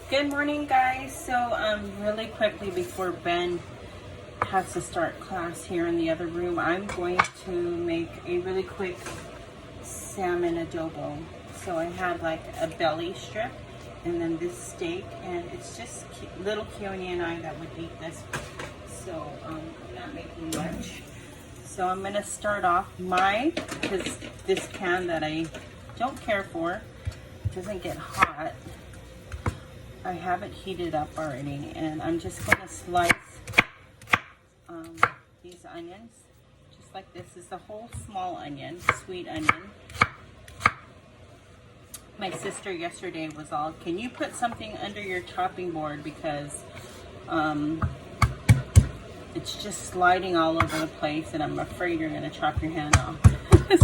Good morning, guys. So really quickly before Ben has to start class here in the other room, I'm going to make a really quick salmon adobo. So I have like a belly strip and then this steak, and it's just little Keone and I that would eat this. So I'm not making much. So I'm gonna start off because this pan that I don't care for doesn't get hot. I have it heated up already, and I'm just gonna slice these onions just like this. Is the whole small onion, sweet onion. My sister yesterday was all, can you put something under your chopping board because it's just sliding all over the place and I'm afraid you're gonna chop your hand off.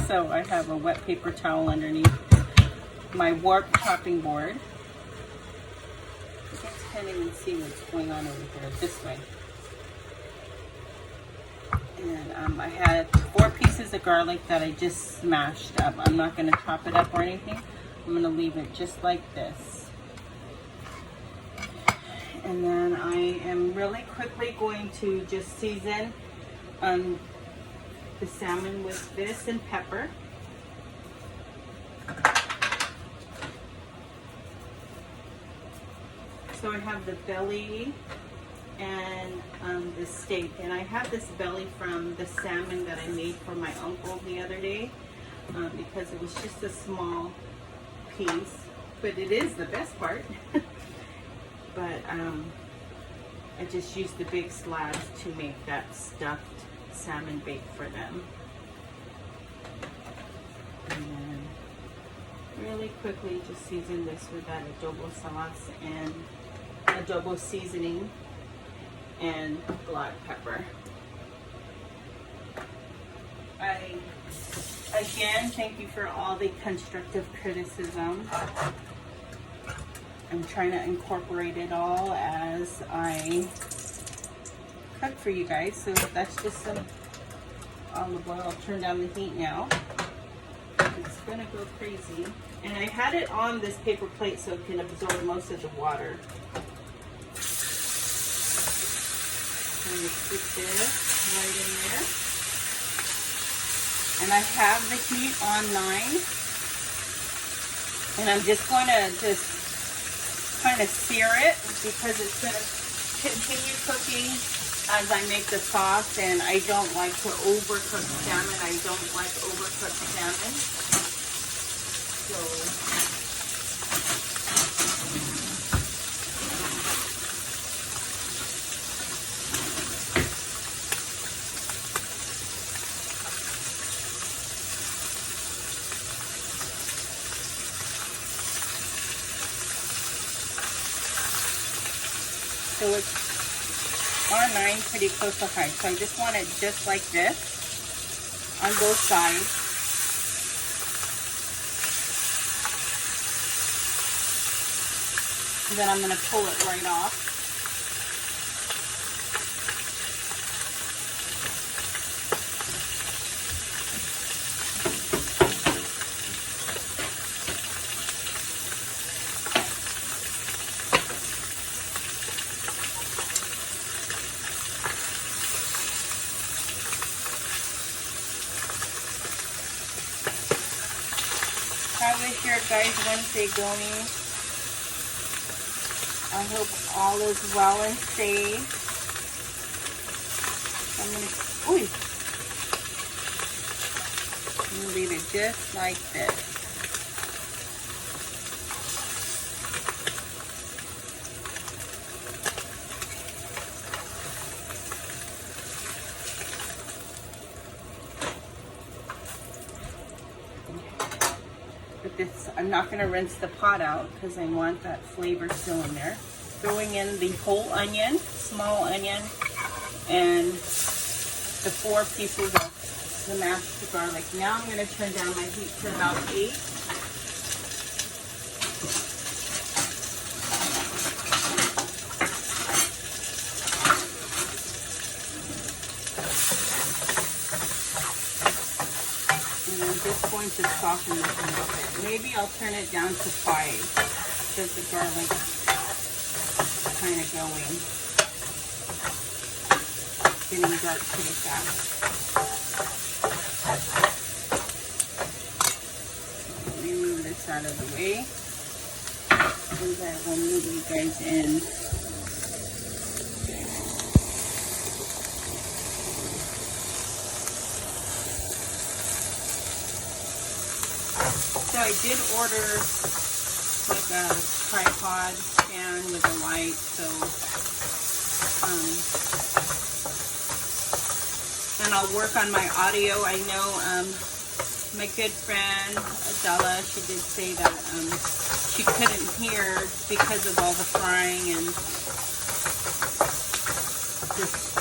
So I have a wet paper towel underneath my warped chopping board. I can't even see what's going on over here. This way. And I had 4 pieces of garlic that I just smashed up. I'm not going to chop it up or anything. I'm going to leave it just like this. And then I am really quickly going to just season the salmon with this and pepper. So I have the belly and the steak, and I have this belly from the salmon that I made for my uncle the other day because it was just a small piece, but it is the best part. But I just used the big slabs to make that stuffed salmon bake for them. And then really quickly just season this with that adobo sauce and adobo seasoning and black pepper. Again, thank you for all the constructive criticism. I'm trying to incorporate it all as I cook for you guys. So that's just some olive oil. I'll turn down the heat now. It's gonna go crazy. And I had it on this paper plate so it can absorb most of the water. I'm going to stick this right in there. And I have the heat on 9. And I'm just going to kind of sear it because it's going to continue cooking as I make the sauce. And I don't like to overcook salmon. I don't like overcooked salmon. So it's R9 pretty close to high. So I just want it just like this on both sides. And then I'm going to pull it right off. How was your guys' Wednesday going? I hope all is well and safe. I'm gonna leave it just like this. I'm not going to rinse the pot out because I want that flavor still in there. Throwing in the whole onion, small onion, and the 4 pieces of smashed garlic. Now I'm going to turn down my heat to about 8. just going to soften this a little bit. Maybe I'll turn it down to 5 because the garlic kind of going. It's getting dark pretty fast. Let me move this out of the way. And then we'll move you guys in. So I did order like a tripod stand with a light, so and I'll work on my audio. I know my good friend Adela, she did say that she couldn't hear because of all the frying and just,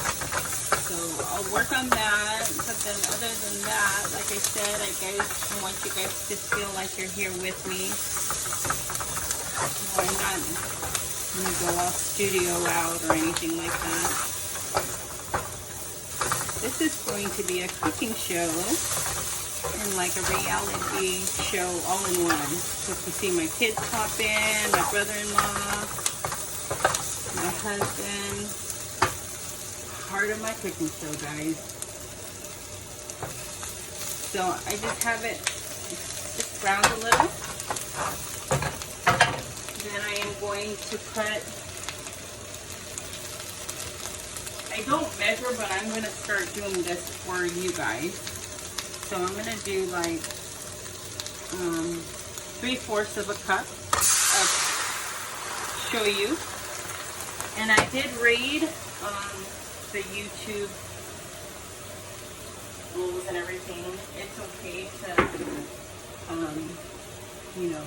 so I'll work on that. But then other than that, like I said, I want you guys to feel like you're here with me. So I'm not going to go all studio out or anything like that. This is going to be a cooking show and like a reality show all in one. So to see my kids pop in, my brother-in-law, my husband. Part of my cooking show, guys. So I just have it just browned a little. Then I am going to put, I don't measure, but I'm going to start doing this for you guys. So I'm going to do like 3/4 of a cup of shoyu. And I did read the YouTube rules and everything. It's okay to, you know,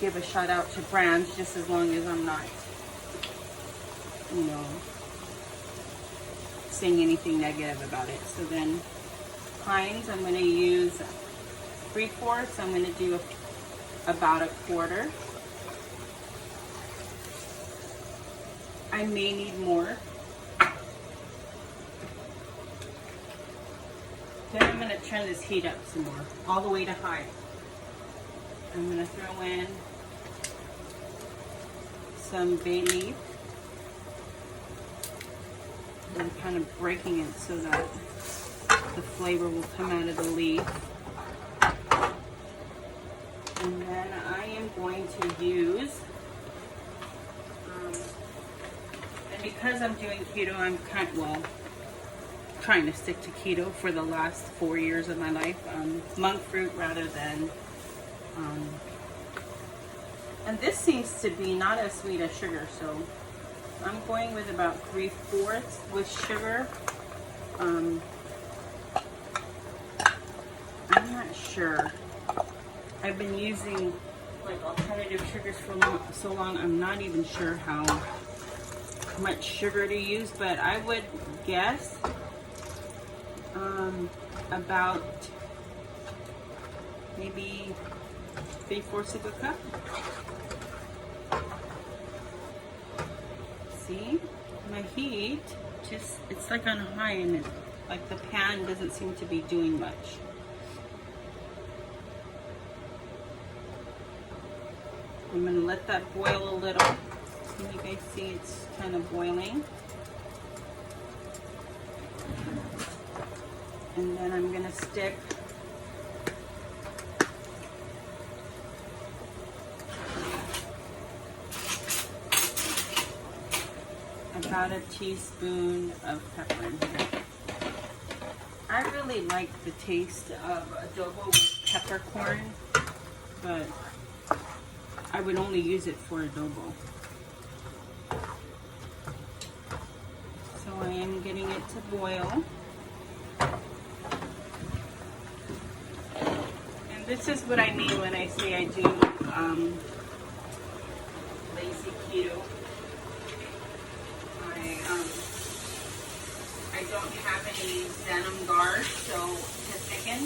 give a shout out to brands just as long as I'm not, you know, saying anything negative about it. So then Heinz, I'm going to use 3/4. I'm going to do about 1/4. I may need more. Then I'm going to turn this heat up some more, all the way to high. I'm going to throw in some bay leaf. I'm kind of breaking it so that the flavor will come out of the leaf. And then I am going to use, and because I'm doing keto, I'm trying to stick to keto for the last 4 years of my life. Monk fruit rather than, and this seems to be not as sweet as sugar, so I'm going with about 3/4 with sugar. I'm not sure. I've been using like alternative sugars for so long, I'm not even sure how much sugar to use, but I would guess about maybe 3/4 of a cup. See, my heat just, it's like on high, and it, like the pan doesn't seem to be doing much. I'm going to let that boil a little. Can you guys see it's kind of boiling? And then I'm going to stick about a teaspoon of pepper in here. I really like the taste of adobo with peppercorn, but I would only use it for adobo. So I am getting it to boil. And this is what I mean when I say I do lazy keto. I don't have any vinegar to thicken,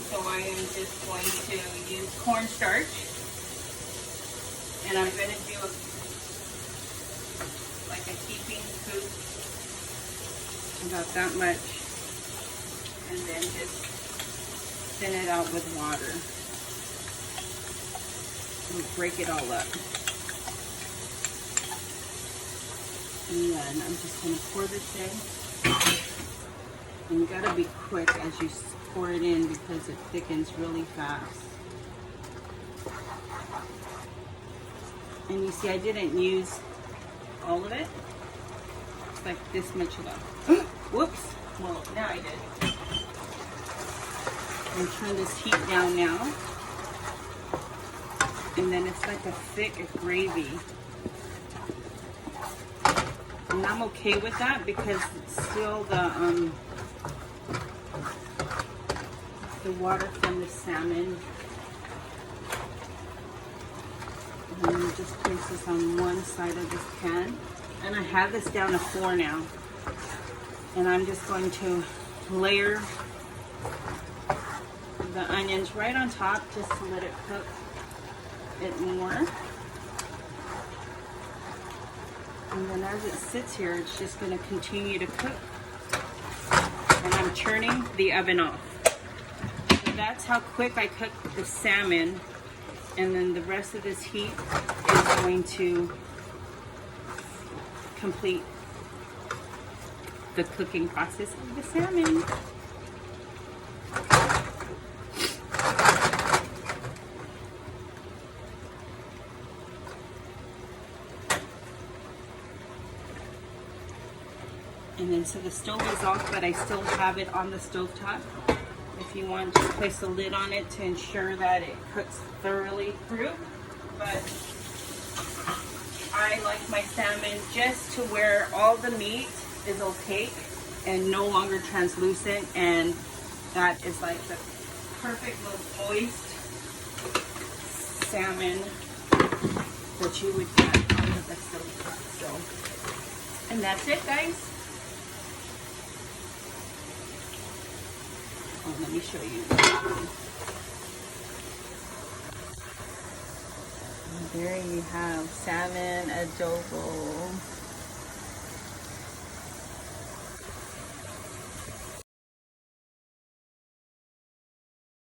so I am just going to use cornstarch. And I'm going to do like a heaping scoop, about that much, and then just thin it out with water. We'll break it all up. And then I'm just going to pour this in. And you got to be quick as you pour it in because it thickens really fast. And you see I didn't use all of it. It's like this much of it. Whoops. Well, now I did. And turn this heat down now. And then it's like a thick gravy. And I'm okay with that because it's still the water from the salmon. And then you just place this on one side of this pan. And I have this down to 4 now. And I'm just going to layer the onions right on top just to let it cook it more. And then as it sits here, it's just going to continue to cook. And I'm turning the oven off. So that's how quick I cook the salmon. And then the rest of this heat is going to complete the cooking process of the salmon. And then so the stove is off, but I still have it on the stovetop. If you want, just place a lid on it to ensure that it cooks thoroughly through. But I like my salmon just to where all the meat is opaque and no longer translucent, and that is like the perfect little moist salmon that you would get out of the stovetop. So, and that's it, guys. Oh, let me show you. There you have salmon adobo.